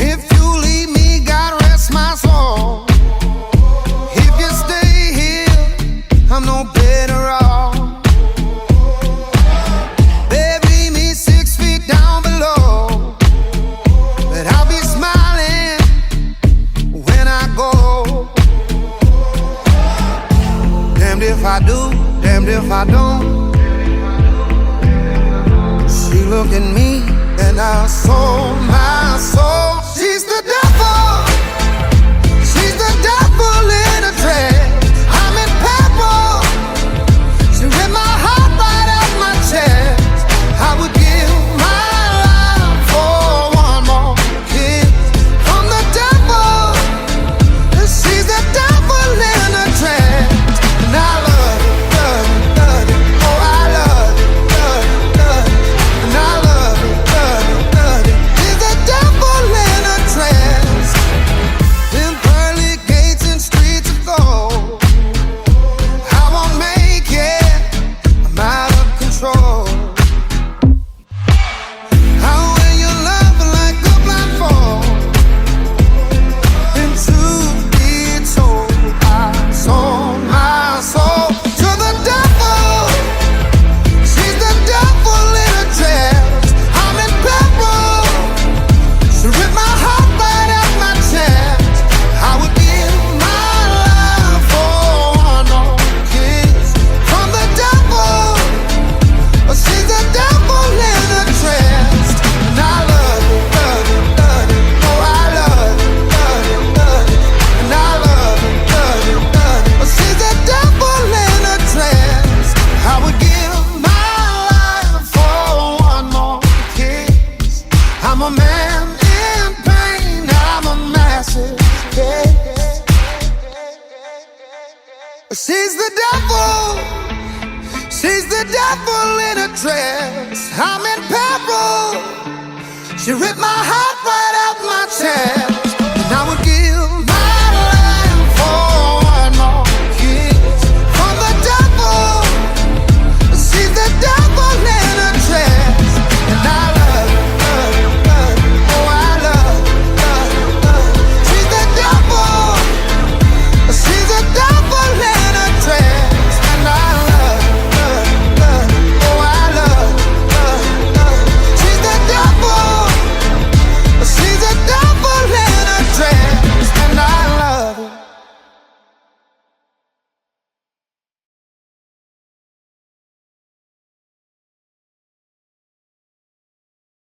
If you leave me, God rest my soul. If you stay here, I'm no better off. Baby, me 6 feet down below, but I'll be smiling when I go. Damned if I do, damned if I don't. She look at me and I sold my soul. She's the devil. She's the devil in a dress. I'm in purple. She ripped my heart right out my chest. I would give my life for one more kiss from the devil. She's the devil in a dress. And I love it, love it, love it. Oh, I love it, love it, love it. And I love it, love it, love it. She's the devil in a dress. Them pearly gates and streets of gold. I won't make it. I'm out of control. How will you love like a blindfold? And truth be told, I sold my soul to the devil. She's the devil in a dress. I'm in purple. She ripped my heart right out my chest. I would give my life for one more kiss from the devil. She's the devil in a dress. And I love it, love it, love it. Oh, I love it, love it, love it. And I love it, love it, love it. She's the devil in a dress. I would give my life for one more kiss. I'm a man in pain. I'm a massive case. She's the devil. She's the devil in a dress. I'm in peril. She ripped my heart right out.